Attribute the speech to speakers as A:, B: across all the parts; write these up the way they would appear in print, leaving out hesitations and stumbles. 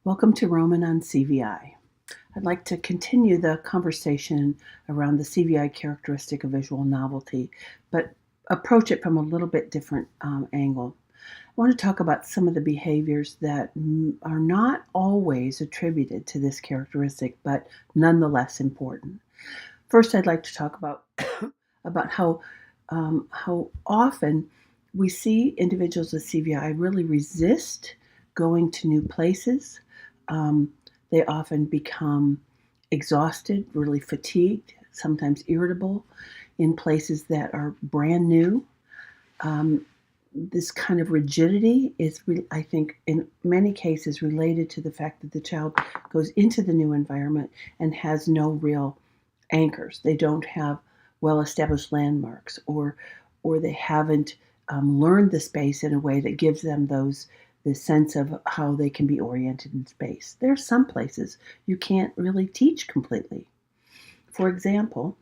A: Welcome to Roman on CVI. I'd like to continue the conversation around the CVI characteristic of visual novelty, but approach it from a little bit different angle. I want to talk about some of the behaviors that are not always attributed to this characteristic, but nonetheless important. First, I'd like to talk about about how often we see individuals with CVI really resist going to new places. They often become exhausted, really fatigued, sometimes irritable in places that are brand new. This kind of rigidity is, I think, in many cases related to the fact that the child goes into the new environment and has no real anchors. They don't have well-established landmarks, or they haven't learned the space in a way that gives them the sense of how they can be oriented in space. There are some places you can't really teach completely. For example,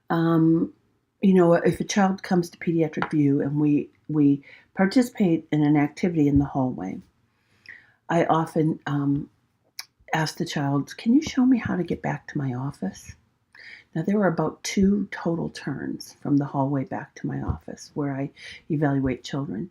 A: if a child comes to pediatric view and we participate in an activity in the hallway, I often ask the child, "Can you show me how to get back to my office?" Now, there are about 2 total turns from the hallway back to my office where I evaluate children.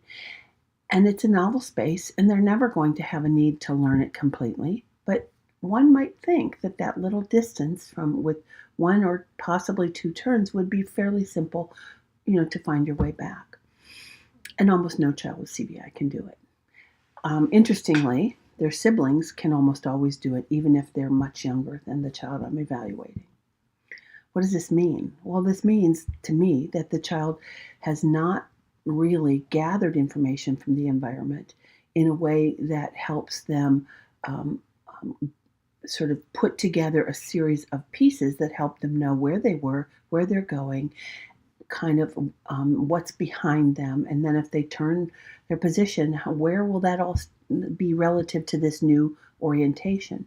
A: And it's a novel space, and they're never going to have a need to learn it completely. But one might think that that little distance from with 1 or possibly 2 turns would be fairly simple, to find your way back. And almost no child with CVI can do it. Interestingly, their siblings can almost always do it, even if they're much younger than the child I'm evaluating. What does this mean? Well, this means to me that the child has not really gathered information from the environment in a way that helps them sort of put together a series of pieces that help them know where they were, where they're going, kind of what's behind them, and then if they turn their position, where will that all be relative to this new orientation?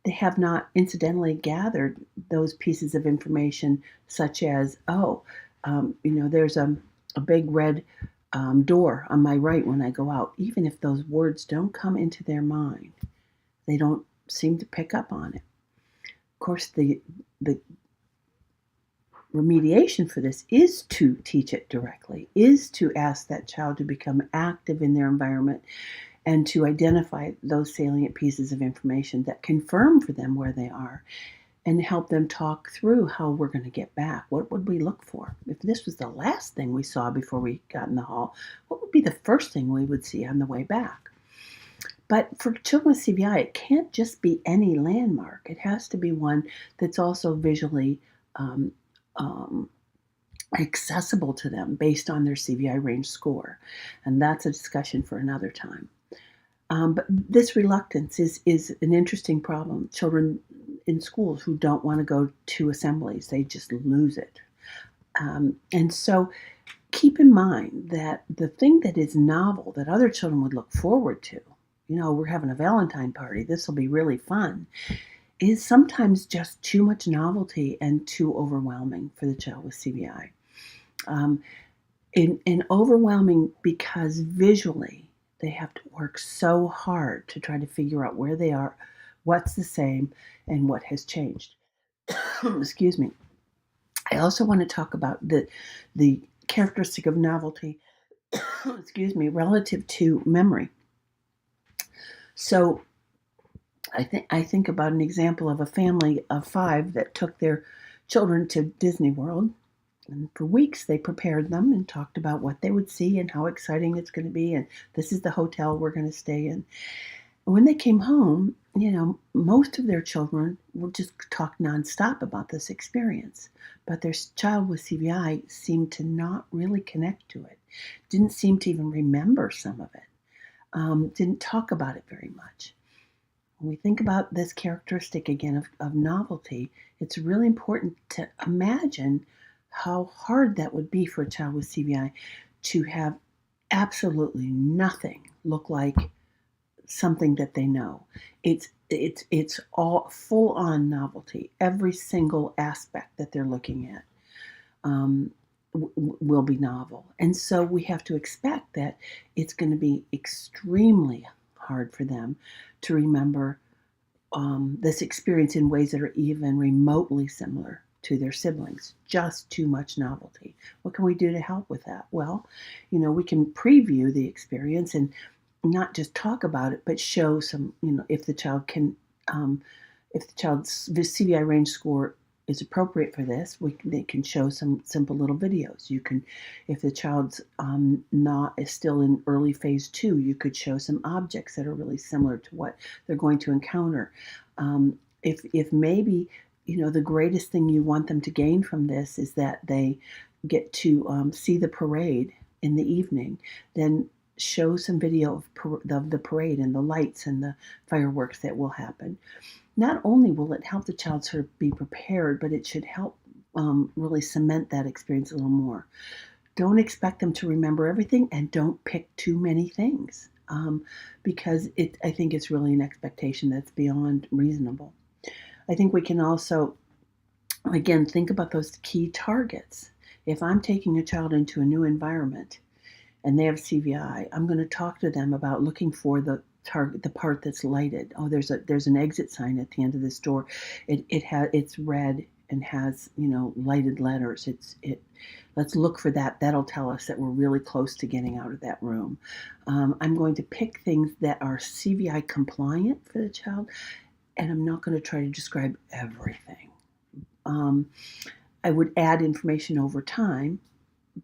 A: They have not incidentally gathered those pieces of information, such as, there's a big red door on my right when I go out. Even if those words don't come into their mind, they don't seem to pick up on it. Of course, the remediation for this is to teach it directly, is to ask that child to become active in their environment and to identify those salient pieces of information that confirm for them where they are and help them talk through how we're going to get back. What would we look for? If this was the last thing we saw before we got in the hall, what would be the first thing we would see on the way back? But for children with CVI, it can't just be any landmark. It has to be one that's also visually accessible to them based on their CVI range score. And that's a discussion for another time. But this reluctance is an interesting problem. Children in schools who don't want to go to assemblies, they just lose it. And so keep in mind that the thing that is novel that other children would look forward to, we're having a Valentine party, this will be really fun, is sometimes just too much novelty and too overwhelming for the child with CVI. And overwhelming because visually they have to work so hard to try to figure out where they are, what's the same, and what has changed. Excuse me. I also want to talk about the characteristic of novelty, relative to memory. So I think about an example of a family of 5 that took their children to Disney World. And for weeks, they prepared them and talked about what they would see and how exciting it's going to be. And this is the hotel we're going to stay in. And when they came home, most of their children would just talk nonstop about this experience. But their child with CVI seemed to not really connect to it, didn't seem to even remember some of it, didn't talk about it very much. When we think about this characteristic again of novelty, it's really important to imagine how hard that would be for a child with CVI to have absolutely nothing look like something that they know. It's all full-on novelty. Every single aspect that they're looking at will be novel. And so we have to expect that it's going to be extremely hard for them to remember this experience in ways that are even remotely similar to their siblings. Just too much novelty. What can we do to help with that? Well, we can preview the experience and not just talk about it, but show some, if the child can, if the child's CVI range score is appropriate for this, they can show some simple little videos. You can, if the child's is still in early phase 2, you could show some objects that are really similar to what they're going to encounter. If maybe the greatest thing you want them to gain from this is that they get to see the parade in the evening, then show some video of the parade and the lights and the fireworks that will happen. Not only will it help the child sort of be prepared, but it should help really cement that experience a little more. Don't expect them to remember everything, and don't pick too many things, because I think it's really an expectation that's beyond reasonable. I think we can also, again, think about those key targets. If I'm taking a child into a new environment and they have CVI, I'm going to talk to them about looking for the part that's lighted. Oh, there's an exit sign at the end of this door. It's red and has lighted letters. Let's look for that. That'll tell us that we're really close to getting out of that room. I'm going to pick things that are CVI compliant for the child, and I'm not going to try to describe everything. I would add information over time,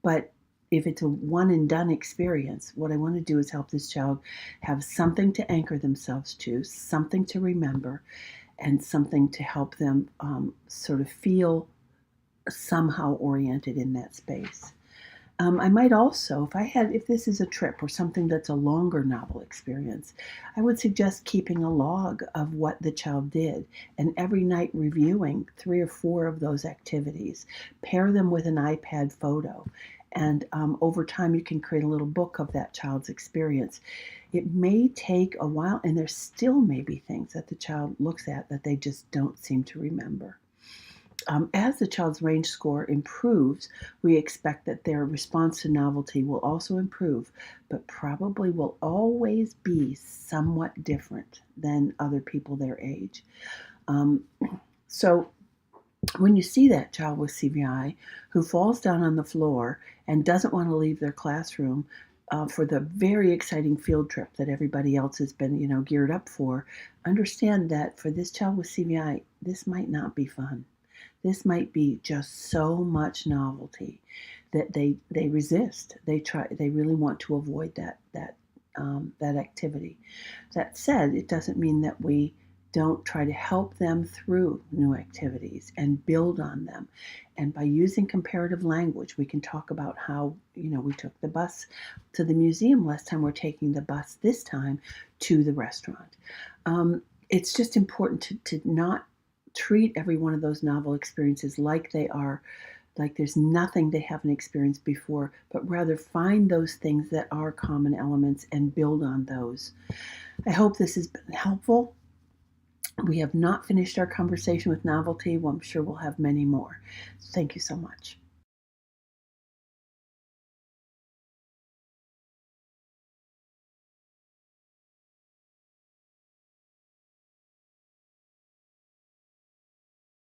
A: but if it's a one and done experience, what I want to do is help this child have something to anchor themselves to, something to remember, and something to help them sort of feel somehow oriented in that space. I might also, if this is a trip or something that's a longer novel experience, I would suggest keeping a log of what the child did, and every night reviewing 3 or 4 of those activities. Pair them with an iPad photo, and over time you can create a little book of that child's experience. It may take a while, and there still may be things that the child looks at that they just don't seem to remember. As the child's range score improves, we expect that their response to novelty will also improve, but probably will always be somewhat different than other people their age. So when you see that child with CVI who falls down on the floor and doesn't want to leave their classroom for the very exciting field trip that everybody else has been, geared up for, understand that for this child with CVI, this might not be fun. This might be just so much novelty that they resist. They really want to avoid that activity. That said, it doesn't mean that we don't try to help them through new activities and build on them. And by using comparative language, we can talk about how, we took the bus to the museum last time, we're taking the bus this time to the restaurant. It's just important to not treat every one of those novel experiences like there's nothing they haven't experienced before, but rather find those things that are common elements and build on those. I hope this has been helpful. We have not finished our conversation with novelty. Well, I'm sure we'll have many more. Thank you so much.